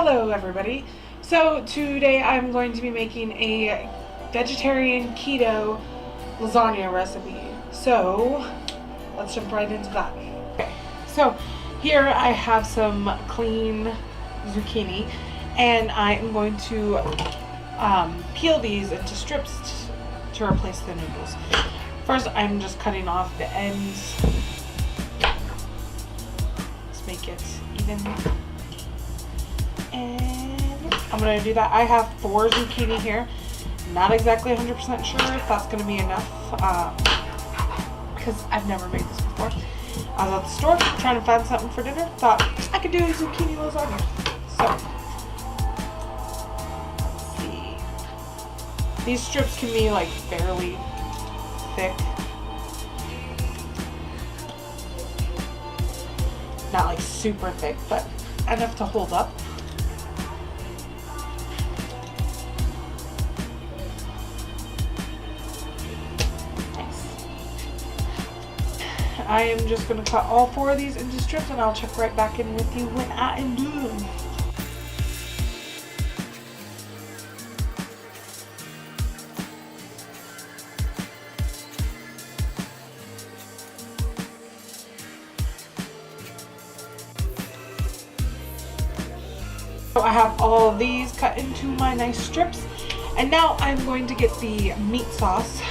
Hello everybody. So today I'm going to be making a vegetarian keto lasagna recipe. So let's jump right into that. Okay, so here I have some clean zucchini and I am going to peel these into strips to replace the noodles. First I'm just cutting off the ends. Let's make it even. And I'm going to do that. I have 4 zucchini here. Not exactly 100% sure if that's going to be enough because I've never made this before. I was at the store trying to find something for dinner. Thought I could do a zucchini lasagna. So, let's see. These strips can be like fairly thick. Not like super thick, but enough to hold up. I am just going to cut all 4 of these into strips and I'll check right back in with you when I am done. So I have all of these cut into my nice strips, and now I'm going to get the meat sauce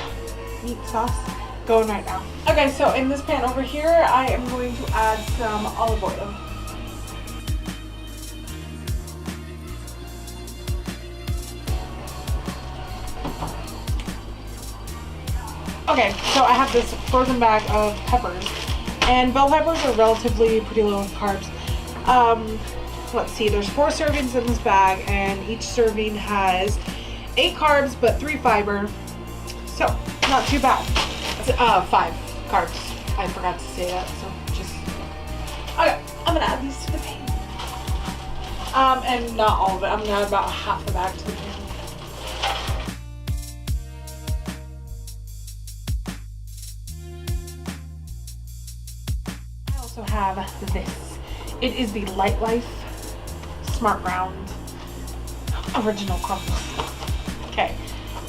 going right now. Okay, so in this pan over here, I am going to add some olive oil. Okay, so I have this frozen bag of peppers, and bell peppers are relatively pretty low in carbs. Let's see, there's 4 servings in this bag, and each serving has 8 carbs but 3 fiber, so not too bad. 5 carbs. I forgot to say that, so just... Okay, I'm gonna add these to the pan. And not all of it. I'm gonna add about half the bag to the pan. I also have this. It is the Light Life Smart Round Original Crumbles. Okay,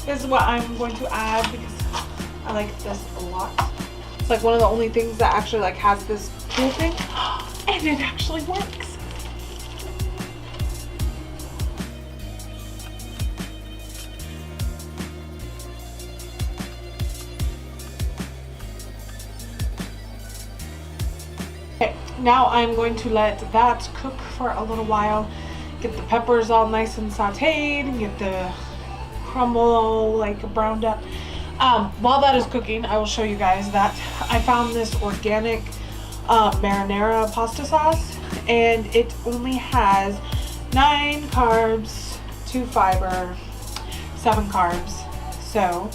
this is what I'm going to add because I like this a lot. It's like one of the only things that actually like has this cool thing, and it actually works. Okay, now I'm going to let that cook for a little while. Get the peppers all nice and sauteed, and get the crumble like browned up. While that is cooking, I will show you guys that I found this organic marinara pasta sauce, and it only has 9 carbs, 2 fiber, 7 carbs. So,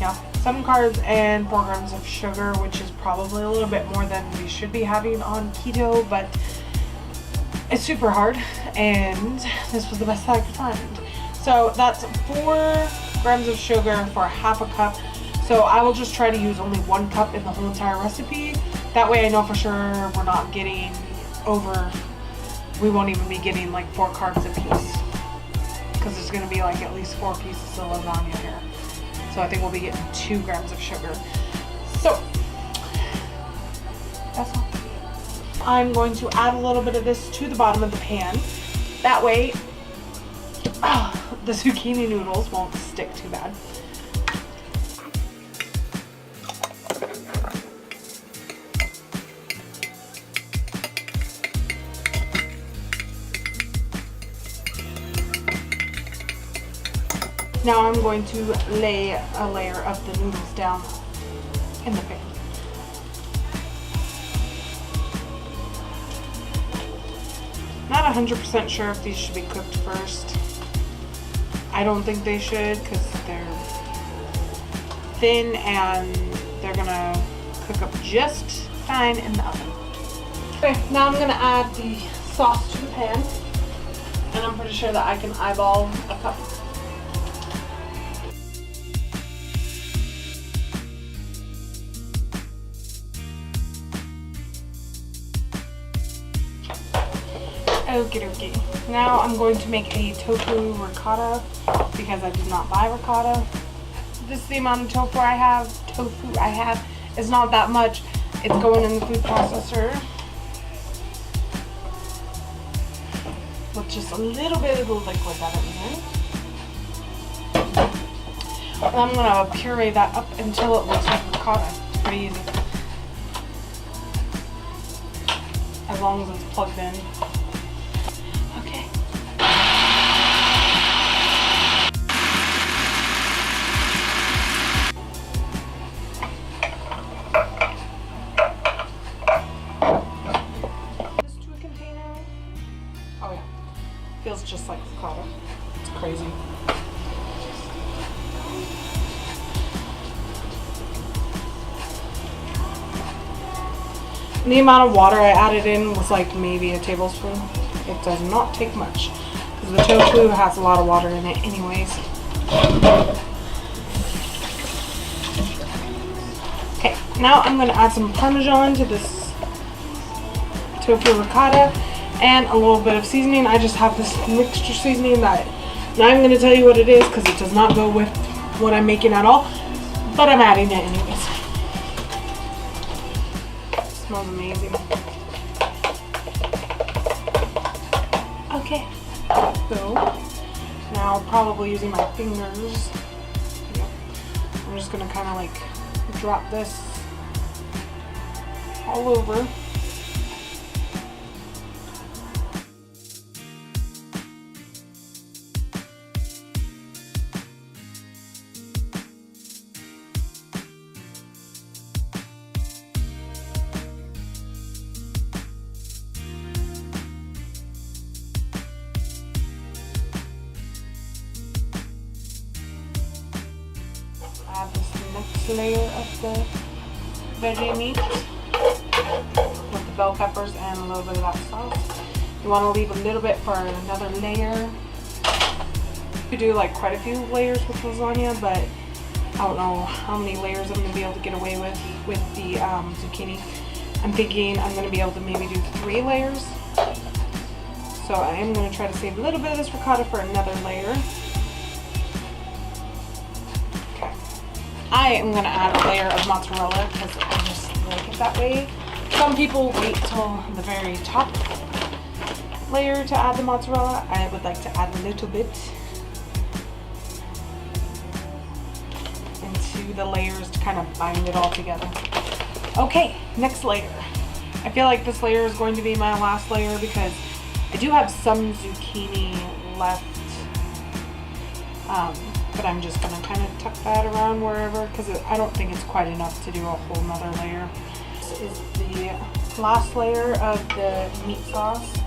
yeah, 7 carbs and 4 grams of sugar, which is probably a little bit more than we should be having on keto, but it's super hard, and this was the best I could find. So that's 4 grams of sugar for half a cup. So I will just try to use only 1 cup in the whole entire recipe. That way I know for sure we're not getting over, we won't even be getting like 4 carbs a piece. Because there's going to be like at least 4 pieces of lasagna here. So I think we'll be getting 2 grams of sugar. So, that's all. I'm going to add a little bit of this to the bottom of the pan. That way, the zucchini noodles won't stick too bad. Now I'm going to lay a layer of the noodles down in the pan. Not 100% sure if these should be cooked first. I don't think they should because they're thin and they're gonna cook up just fine in the oven. Okay, now I'm gonna add the sauce to the pan, and I'm pretty sure that I can eyeball a cup. Okie dokie. Now I'm going to make a tofu ricotta because I did not buy ricotta. This is the amount of tofu I have. It's not that much. It's going in the food processor with just a little bit of the liquid that I'm in. And I'm gonna puree that up until it looks like ricotta. It's pretty easy. As long as it's plugged in. Okay. This to a container. Oh yeah. Feels just like ricotta. It's crazy. The amount of water I added in was like maybe a tablespoon. It does not take much because the tofu has a lot of water in it anyways. Okay, now I'm going to add some Parmesan to this tofu ricotta and a little bit of seasoning. I just have this mixture seasoning that now I'm going to tell you what it is because it does not go with what I'm making at all, but I'm adding it anyways. Smells amazing. Okay, so now probably using my fingers, I'm just gonna kind of like drop this all over. Add this next layer of the veggie meat with the bell peppers and a little bit of that sauce. You want to leave a little bit for another layer. You do like quite a few layers with lasagna, but I don't know how many layers I'm going to be able to get away with the zucchini. I'm thinking I'm going to be able to maybe do 3 layers. So I am going to try to save a little bit of this ricotta for another layer. I am going to add a layer of mozzarella because I just like it that way. Some people wait till the very top layer to add the mozzarella. I would like to add a little bit into the layers to kind of bind it all together. Okay, next layer. I feel like this layer is going to be my last layer because I do have some zucchini left. But I'm just gonna kind of tuck that around wherever because I don't think it's quite enough to do a whole nother layer. This is the last layer of the meat sauce.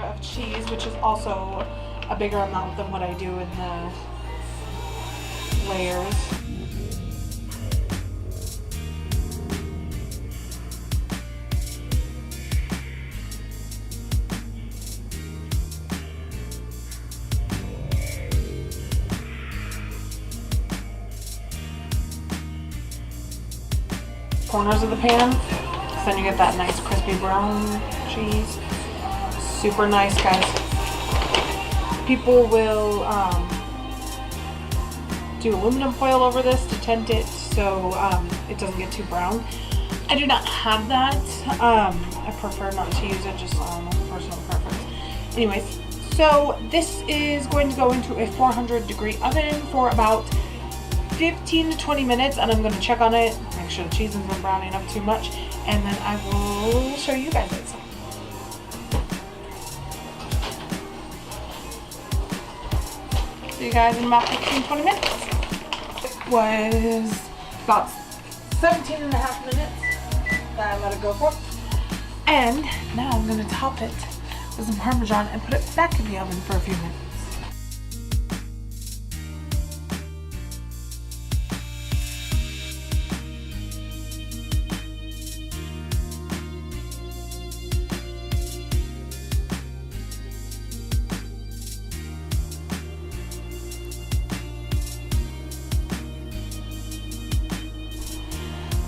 Of cheese, which is also a bigger amount than what I do in the layers. Corners of the pan, so then you get that nice crispy brown cheese. Super nice, guys. People will do aluminum foil over this to tent it so it doesn't get too brown. I do not have that. I prefer not to use it, just personal preference. Anyways, so this is going to go into a 400-degree oven for about 15 to 20 minutes, and I'm going to check on it, make sure the cheese isn't browning up too much, and then I will show you guys it. See you guys in about 15-20 minutes. It was about 17 and a half minutes that I let it go for. And now I'm going to top it with some Parmesan and put it back in the oven for a few minutes.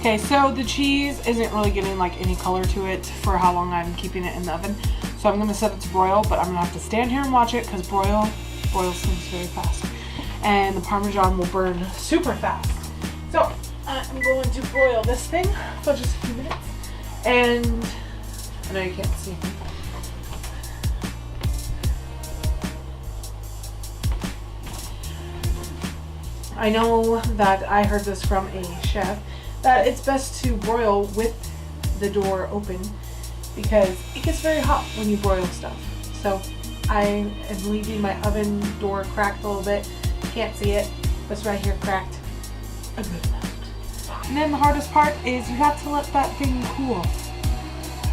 Okay, so the cheese isn't really getting like any color to it for how long I'm keeping it in the oven. So I'm gonna set it to broil, but I'm gonna have to stand here and watch it because boils things very fast. And the Parmesan will burn super fast. So I'm going to broil this thing for just a few minutes. And I know you can't see me. I know that I heard this from a chef that it's best to broil with the door open because it gets very hot when you broil stuff. So I am leaving my oven door cracked a little bit. Can't see it, but it's right here cracked a good amount. And then the hardest part is you have to let that thing cool.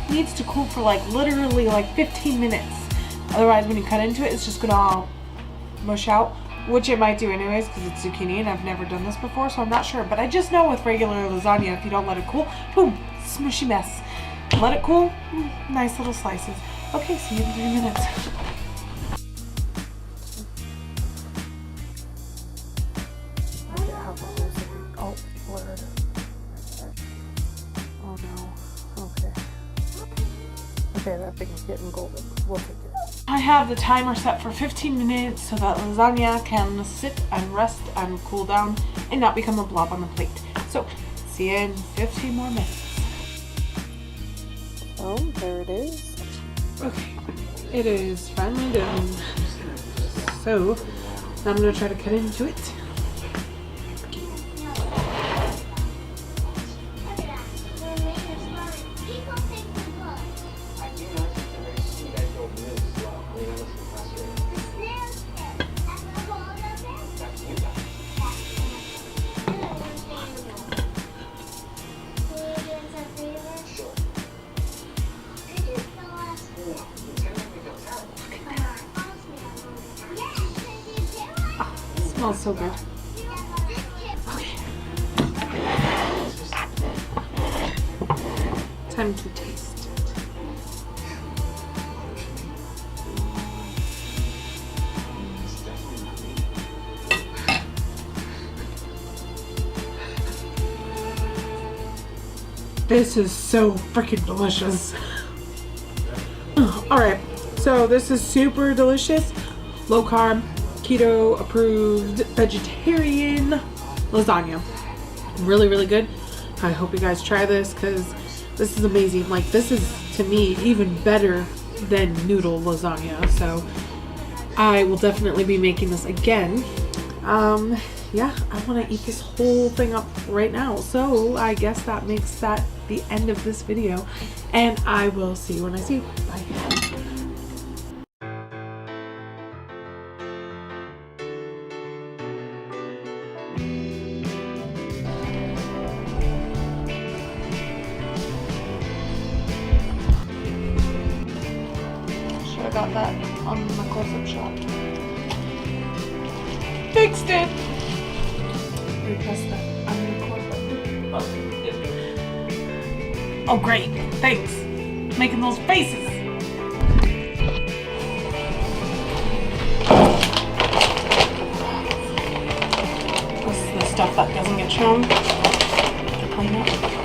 It needs to cool for like literally like 15 minutes. Otherwise when you cut into it, it's just gonna all mush out, which it might do anyways because it's zucchini and I've never done this before, so I'm not sure. But I just know with regular lasagna, if you don't let it cool, boom, smushy mess. Let it cool, nice little slices. Okay, see you in 3 minutes. Oh, blurred. Oh no. Okay. Okay, that thing is getting golden. We'll take it. I have the timer set for 15 minutes so that lasagna can sit and rest and cool down and not become a blob on the plate. So, see you in 15 more minutes. Oh, there it is. Okay, it is finally done. So, now I'm going to try to cut into it. Smells so good. Okay. Time to taste it. This is so freaking delicious. Alright, so this is super delicious. Low carb, keto approved vegetarian lasagna. Really, really good. I hope you guys try this because this is amazing. Like, this is to me even better than noodle lasagna. So I will definitely be making this again. Yeah, I want to eat this whole thing up right now. So I guess that makes that the end of this video. And I will see you when I see you. Bye. Should have got that on the close-up shot. Fixed it! Press that unrecord button. Oh great, thanks. Making those faces. This is the stuff that doesn't get shown. Clean up.